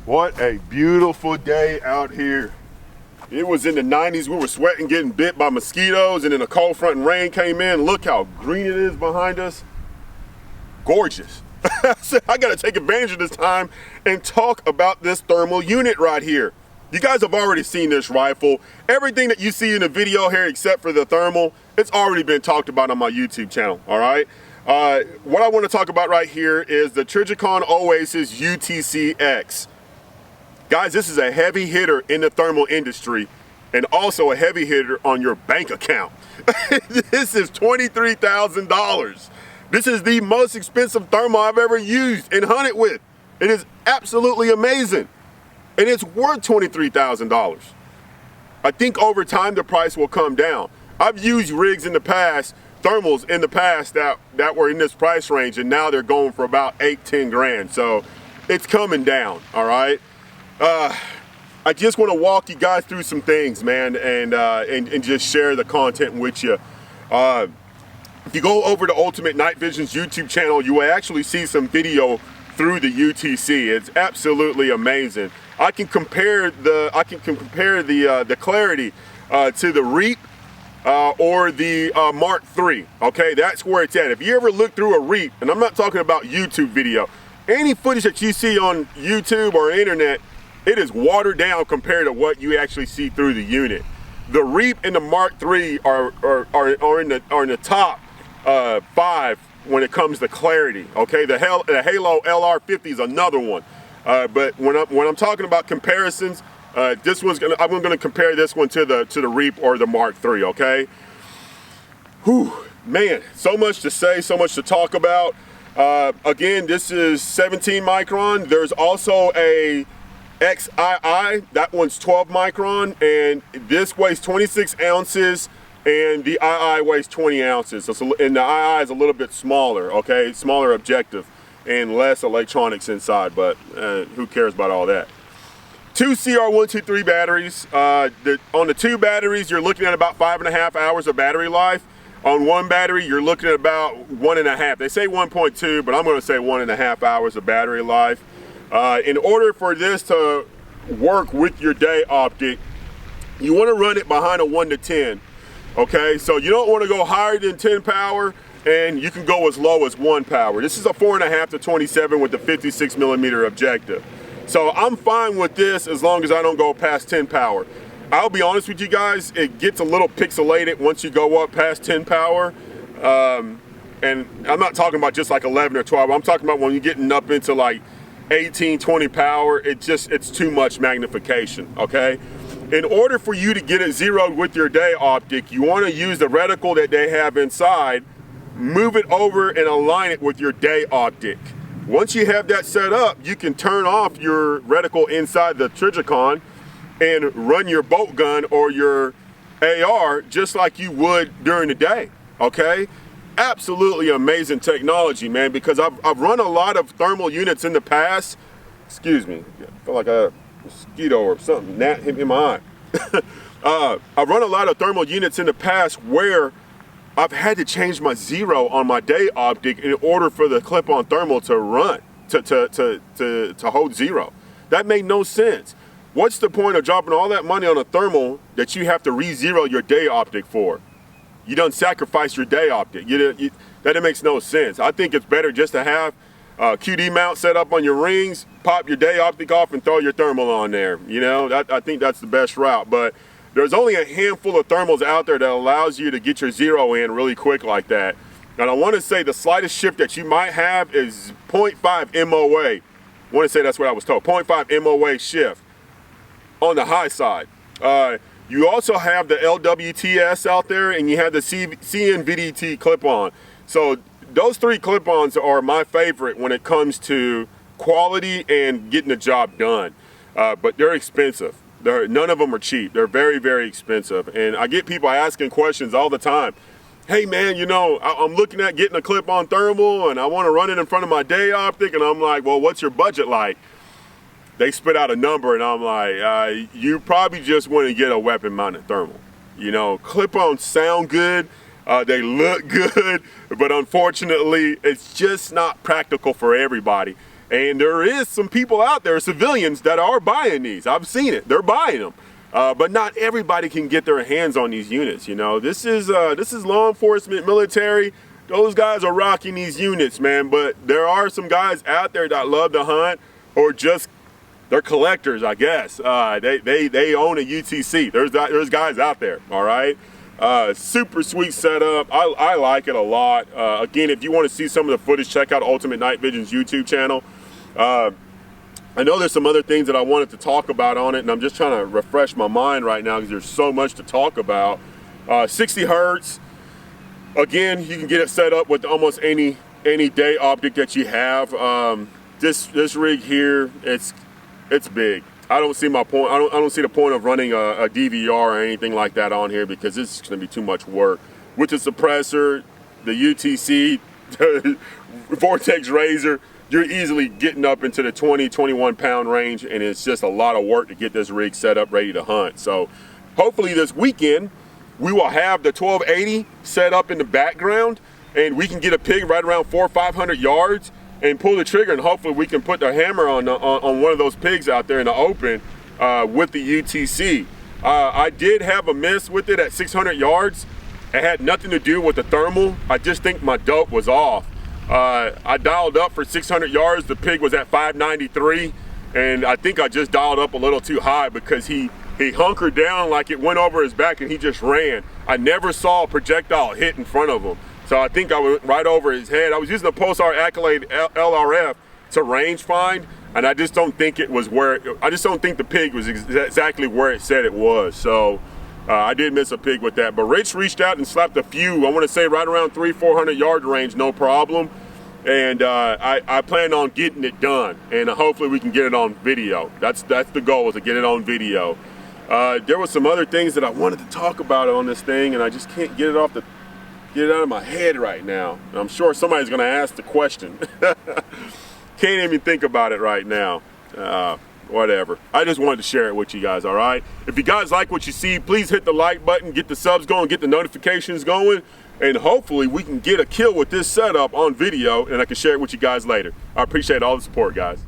What a beautiful day out here. It was in the 90s. We were sweating, getting bit by mosquitoes, and then a cold front and rain came in. Look how green it is behind us. Gorgeous. I gotta take advantage of this time and talk about this thermal unit right here. You guys have already seen this rifle. Everything that you see in the video here except for the thermal, it's already been talked about on my YouTube channel, all right? What I want to talk about right here is the Trijicon OASYS UTC-X. Guys, this is a heavy hitter in the thermal industry and also a heavy hitter on your bank account. This is $23,000. This is the most expensive thermal I've ever used and hunted with. It is absolutely amazing. And it's worth $23,000. I think over time the price will come down. I've used rigs in the past, thermals in the past that were in this price range, and now they're going for about 8-10 grand. So it's coming down, all right? I just want to walk you guys through some things, man, and just share the content with you. If you go over to Ultimate Night Vision's YouTube channel, you will actually see some video through the UTC. It's absolutely amazing. I can compare the clarity to the Reap or the Mark III. Okay, that's where it's at. If you ever look through a Reap, and I'm not talking about YouTube video, any footage that you see on YouTube or internet, it is watered down compared to what you actually see through the unit. The Reap and the Mark III are in the top 5 when it comes to clarity. Okay, the Halo LR50 is another one. But when I'm talking about comparisons, I'm gonna compare this one to the Reap or the Mark III. Okay. Whew, man, so much to say, so much to talk about. Again, this is 17 micron. There's also a XII, that one's 12 micron, and this weighs 26 ounces, and the II weighs 20 ounces. And the II is a little bit smaller, okay? Smaller objective and less electronics inside, but who cares about all that? 2 CR123 batteries. On the 2 batteries, you're looking at about 5.5 hours of battery life. On 1 battery, you're looking at about 1.5. They say 1.2, but I'm gonna say 1.5 hours of battery life. In order for this to work with your day optic, you want to run it behind a 1 to 10. Okay, so you don't want to go higher than 10 power, and you can go as low as 1 power. This is a 4.5 to 27 with the 56 millimeter objective. So I'm fine with this as long as I don't go past 10 power. I'll be honest with you guys, it gets a little pixelated once you go up past 10 power. And I'm not talking about just like 11 or 12. I'm talking about when you're getting up into like 18, 20 power, it's too much magnification, okay? In order for you to get it zeroed with your day optic, you want to use the reticle that they have inside, move it over and align it with your day optic. Once you have that set up, you can turn off your reticle inside the Trijicon and run your bolt gun or your AR just like you would during the day, okay? Absolutely amazing technology, man, because I've run a lot of thermal units in the past. Excuse me, I feel like a mosquito or something, gnat hit me in my eye. I've run a lot of thermal units in the past where I've had to change my zero on my day optic in order for the clip-on thermal to run, to hold zero. That made no sense. What's the point of dropping all that money on a thermal that you have to re-zero your day optic for? You done sacrifice your day optic. That makes no sense. I think it's better just to have a QD mount set up on your rings, pop your day optic off and throw your thermal on there. You know, I think that's the best route. But there's only a handful of thermals out there that allows you to get your zero in really quick like that. And I want to say the slightest shift that you might have is 0.5 MOA. I want to say that's what I was told, 0.5 MOA shift on the high side. You also have the LWTS out there, and you have the CNVDT clip-on. So those 3 clip-ons are my favorite when it comes to quality and getting the job done. But they're expensive. None of them are cheap. They're very, very expensive. And I get people asking questions all the time. Hey man, you know, I'm looking at getting a clip-on thermal and I want to run it in front of my day optic. And I'm like, well, what's your budget like? They spit out a number and I'm like, you probably just want to get a weapon mounted thermal. You know, clip-ons sound good, they look good, but unfortunately it's just not practical for everybody. And there is some people out there, civilians, that are buying these. I've seen it. They're buying them. But not everybody can get their hands on these units. You know, this is law enforcement, military. Those guys are rocking these units, man. But there are some guys out there that love to hunt, or just they're collectors, I guess. They own a UTC. There's guys out there. All right. Super sweet setup. I like it a lot. Again, if you want to see some of the footage, check out Ultimate Night Vision's YouTube channel. I know there's some other things that I wanted to talk about on it, and I'm just trying to refresh my mind right now because there's so much to talk about. 60 hertz. Again, you can get it set up with almost any day optic that you have. This rig here, it's big. I don't see my point. I don't see the point of running a DVR or anything like that on here, because this is going to be too much work. With the suppressor, the UTC, the Vortex Razor, you're easily getting up into the 20-21 pound range, and it's just a lot of work to get this rig set up ready to hunt. So hopefully this weekend we will have the 1280 set up in the background, and we can get a pig right around 400 or 500 yards and pull the trigger, and hopefully we can put the hammer on one of those pigs out there in the open with the UTC. I did have a miss with it at 600 yards. It had nothing to do with the thermal. I just think my dope was off. I dialed up for 600 yards. The pig was at 593, and I think I just dialed up a little too high because he hunkered down like it went over his back and he just ran. I never saw a projectile hit in front of him. So I think I went right over his head. I was using the Pulsar Accolade LRF to range find, and I just don't think it was I just don't think the pig was exactly where it said it was. So I did miss a pig with that. But Rich reached out and slapped a few, I want to say right around 300-400 yard range, no problem. And I plan on getting it done, and hopefully we can get it on video. That's the goal, is to get it on video. There were some other things that I wanted to talk about on this thing, and I just can't get it out of my head right now. And I'm sure somebody's gonna ask the question. Can't even think about it right now. Whatever. I just wanted to share it with you guys, all right? If you guys like what you see, please hit the like button, get the subs going, get the notifications going, and hopefully we can get a kill with this setup on video, and I can share it with you guys later. I appreciate all the support, guys.